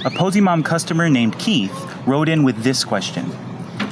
A Poseymom customer named Keith wrote in with this question.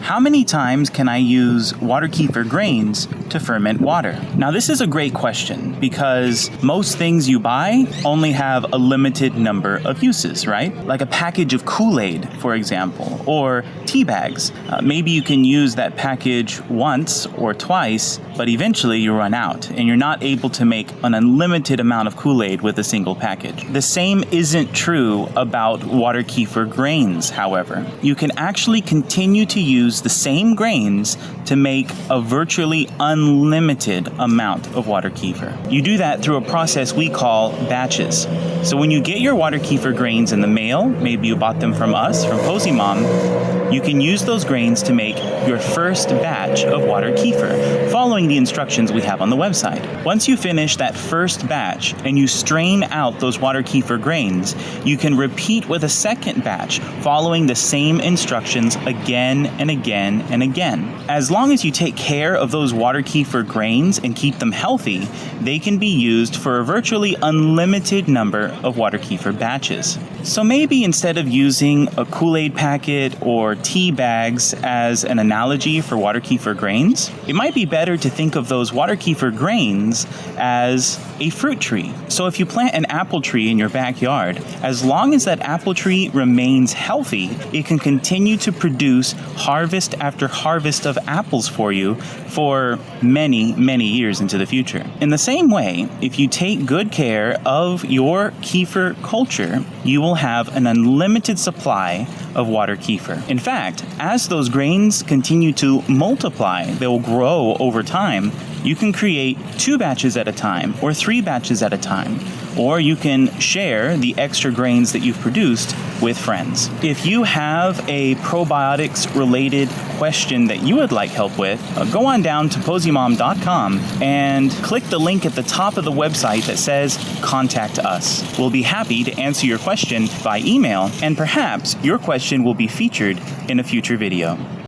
How many times can I use water kefir grains to ferment water? Now this is a great question because most things you buy only have a limited number of uses, right? Like a package of Kool-Aid, for example, or tea bags. Maybe you can use that package once or twice, but eventually you run out and you're not able to make an unlimited amount of Kool-Aid with a single package. The same isn't true about water kefir grains, however. You can actually continue to use the same grains to make a virtually unlimited amount of water kefir. You do that through a process we call batches. So when you get your water kefir grains in the mail, maybe you bought them from us, from Poseymom, you can use those grains to make your first batch of water kefir, following the instructions we have on the website. Once you finish that first batch and you strain out those water kefir grains, you can repeat with a second batch, following the same instructions again and again and again. As long as you take care of those water kefir grains and keep them healthy, they can be used for a virtually unlimited number of water kefir batches. So maybe instead of using a Kool-Aid packet or tea bags as an analogy for water kefir grains, it might be better to think of those water kefir grains as a fruit tree. So if you plant an apple tree in your backyard, as long as that apple tree remains healthy, it can continue to produce harvest after harvest of apples for you for many, many years into the future. In the same way, if you take good care of your kefir culture, you will have an unlimited supply of water kefir. In fact, as those grains continue to multiply, they will grow over time. You can create 2 batches at a time or 3 batches at a time, or you can share the extra grains that you've produced with friends. If you have a probiotics related question that you would like help with, go on down to Poseymom.com and click the link at the top of the website that says Contact Us. We'll be happy to answer your question by email, and perhaps your question will be featured in a future video.